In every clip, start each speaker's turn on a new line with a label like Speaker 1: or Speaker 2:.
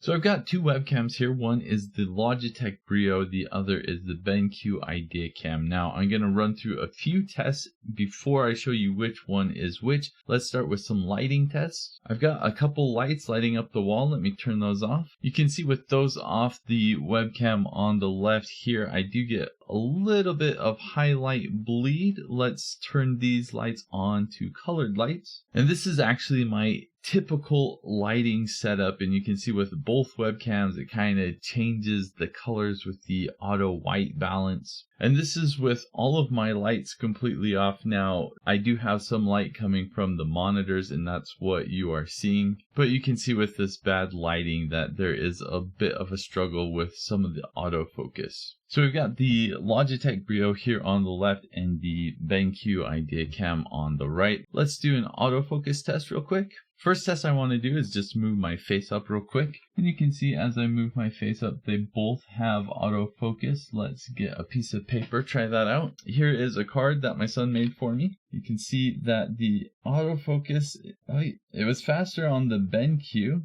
Speaker 1: So I've got two webcams here. One is the Logitech Brio, the other is the BenQ ideaCam. Now I'm going to run through a few tests before I show you which one is which. Let's start with some lighting tests. I've got a couple lights lighting up the wall. Let me turn those off. You can see with those off, the webcam on the left here, I do get a little bit of highlight bleed. Let's turn these lights on to colored lights. And this is actually my typical lighting setup, and you can see with both webcams it kind of changes the colors with the auto white balance. And this is with all of my lights completely off. Now I do have some light coming from the monitors, and that's what you are seeing, but you can see with this bad lighting that there is a bit of a struggle with some of the autofocus. So we've got the Logitech Brio here on the left and the BenQ ideaCam on the right. Let's do an autofocus test real quick. First test I want to do is just move my face up real quick. And you can see as I move my face up, they both have autofocus. Let's get a piece of paper, try that out. Here is a card that my son made for me. You can see that the autofocus, it was faster on the BenQ.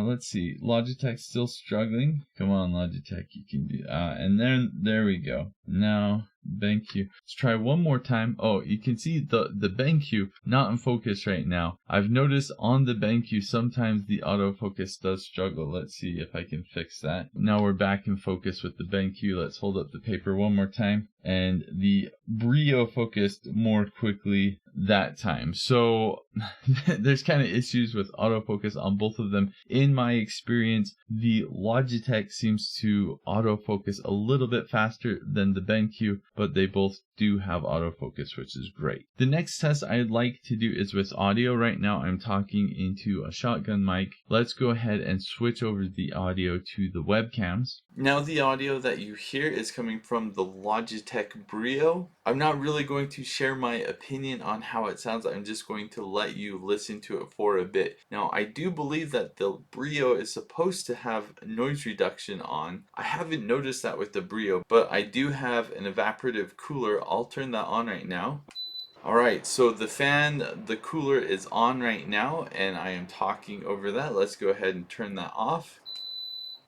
Speaker 1: Let's see, Logitech still struggling. Come on, Logitech, you can do that. And then there we go. Now BenQ. Let's try one more time. Oh, you can see the BenQ not in focus right now. I've noticed on the BenQ sometimes the autofocus does struggle. Let's see if I can fix that. Now we're back in focus with the BenQ. Let's hold up the paper one more time. And the Brio focused more quickly that time. So there's kind of issues with autofocus on both of them. In my experience, the Logitech seems to autofocus a little bit faster than the BenQ, but they both do have autofocus, which is great. The next test I'd like to do is with audio. Right now I'm talking into a shotgun mic. Let's go ahead and switch over the audio to the webcams. Now the audio that you hear is coming from the Logitech Brio. I'm not really going to share my opinion on how it sounds. I'm just going to let you listen to it for a bit. Now I do believe that the Brio is supposed to have noise reduction on. I haven't noticed that with the Brio, but I do have an evaporative cooler. I'll turn that on right now. Alright, so the fan, the cooler is on right now, and I am talking over that. Let's go ahead and turn that off.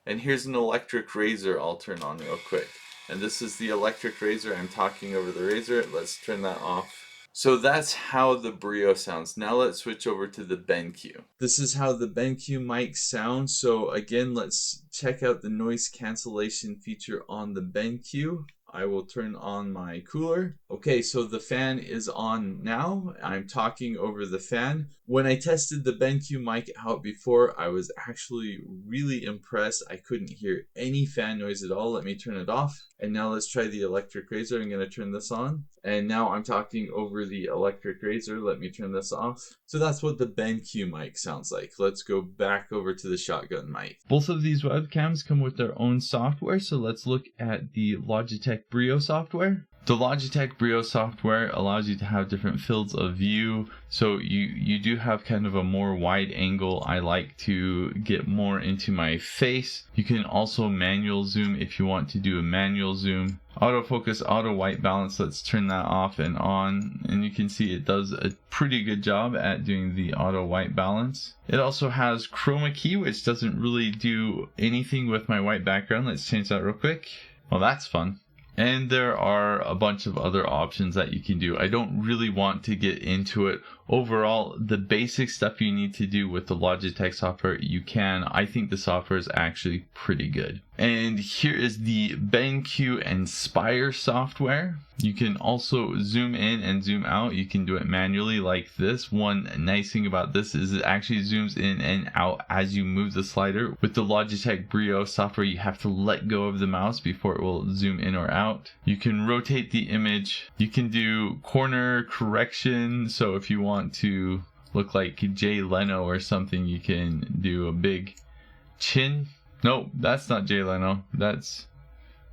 Speaker 1: And here's an electric razor I'll turn on real quick. And this is the electric razor. I'm talking over the razor. Let's turn that off. So that's how the Brio sounds. Now let's switch over to the BenQ. This is how the BenQ mic sounds. So again, let's check out the noise cancellation feature on the BenQ. I will turn on my cooler. Okay, so the fan is on now. I'm talking over the fan. When I tested the BenQ mic out before, I was actually really impressed. I couldn't hear any fan noise at all. Let me turn it off. And now let's try the electric razor. I'm going to turn this on. And now I'm talking over the electric razor. Let me turn this off. So that's what the BenQ mic sounds like. Let's go back over to the shotgun mic. Both of these webcams come with their own software. So let's look at the Logitech Brio software. The Logitech Brio software allows you to have different fields of view, so you do have kind of a more wide angle. I like to get more into my face. You can also manual zoom if you want to do a manual zoom. Autofocus, auto white balance, let's turn that off and on, and you can see it does a pretty good job at doing the auto white balance. It also has chroma key, which doesn't really do anything with my white background. Let's change that real quick. Well, that's fun. And there are a bunch of other options that you can do. I don't really want to get into it. Overall, the basic stuff you need to do with the Logitech software, you can. I think the software is actually pretty good. And here is the BenQ Inspire software. You can also zoom in and zoom out. You can do it manually like this. One nice thing about this is it actually zooms in and out as you move the slider. With the Logitech Brio software, you have to let go of the mouse before it will zoom in or out. You can rotate the image. You can do corner correction. So if you want to look like Jay Leno or something, you can do a big chin. No, that's not Jay Leno. That's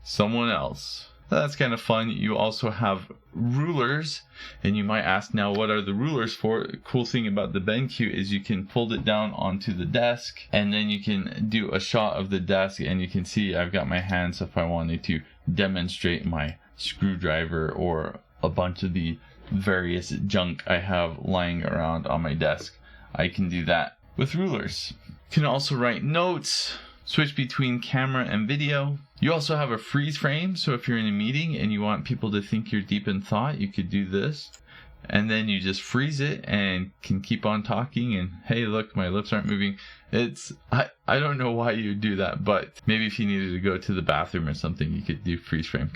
Speaker 1: someone else. That's kind of fun. You also have rulers, and you might ask, now what are the rulers for? The cool thing about the BenQ is you can fold it down onto the desk, and then you can do a shot of the desk, and you can see I've got my hands if I wanted to demonstrate my screwdriver or a bunch of the various junk I have lying around on my desk. I can do that with rulers. You can also write notes. switch between camera and video. You also have a freeze frame, so if you're in a meeting and you want people to think you're deep in thought, you could do this. And then you just freeze it and can keep on talking and hey, look, my lips aren't moving. I don't know why you would do that, but maybe if you needed to go to the bathroom or something, you could do freeze frame.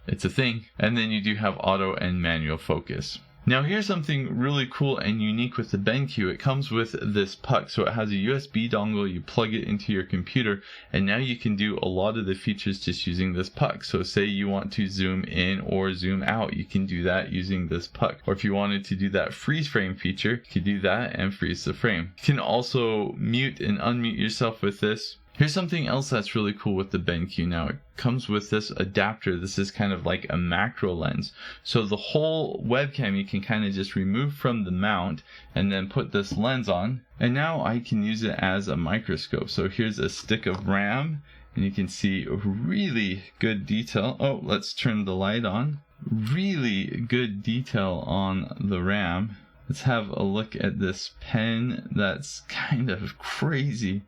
Speaker 1: It's a thing. And then you do have auto and manual focus. Now here's something really cool and unique with the BenQ. It comes with this puck, so it has a USB dongle. You plug it into your computer, and now you can do a lot of the features just using this puck. So say you want to zoom in or zoom out, you can do that using this puck. Or if you wanted to do that freeze frame feature, you could do that and freeze the frame. You can also mute and unmute yourself with this. Here's something else that's really cool with the BenQ. Now it comes with this adapter. This is kind of like a macro lens. So the whole webcam you can kind of just remove from the mount and then put this lens on. And now I can use it as a microscope. So here's a stick of RAM and you can see really good detail. Oh, let's turn the light on. Really good detail on the RAM. Let's have a look at this pen. That's kind of crazy.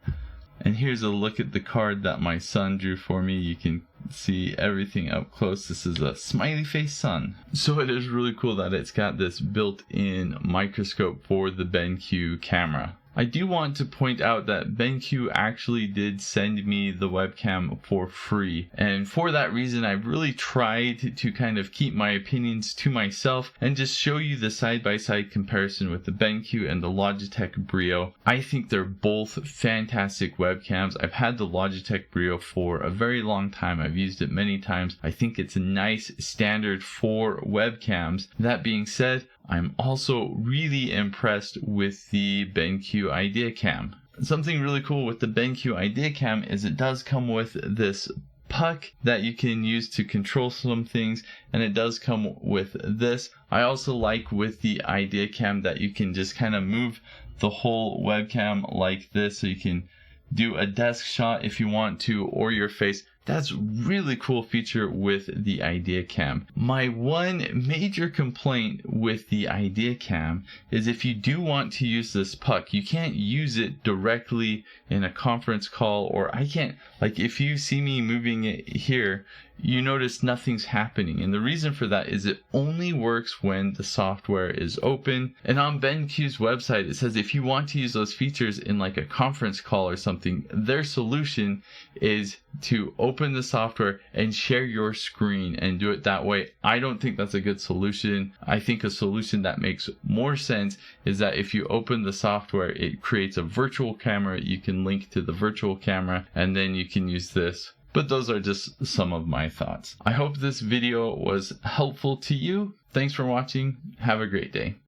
Speaker 1: And here's a look at the card that my son drew for me. You can see everything up close. This is a smiley face sun. So it is really cool that it's got this built-in microscope for the BenQ camera. I do want to point out that BenQ actually did send me the webcam for free. And for that reason, I've really tried to kind of keep my opinions to myself and just show you the side-by-side comparison with the BenQ and the Logitech Brio. I think they're both fantastic webcams. I've had the Logitech Brio for a very long time. I've used it many times. I think it's a nice standard for webcams. That being said, I'm also really impressed with the BenQ ideaCam. Something really cool with the BenQ ideaCam is it does come with this puck that you can use to control some things, and it does come with this. I also like with the ideaCam that you can just kind of move the whole webcam like this, so you can do a desk shot if you want to, or your face. That's a really cool feature with the ideaCam. My one major complaint with the ideaCam is if you do want to use this puck, you can't use it directly in a conference call, or I can't, like if you see me moving it here, you notice nothing's happening. And the reason for that is it only works when the software is open. And on BenQ's website, it says if you want to use those features in like a conference call or something, their solution is to open the software and share your screen and do it that way. I don't think that's a good solution. I think a solution that makes more sense is that if you open the software, it creates a virtual camera. You can link to the virtual camera and then you can use this. But those are just some of my thoughts. I hope this video was helpful to you. Thanks for watching. Have a great day.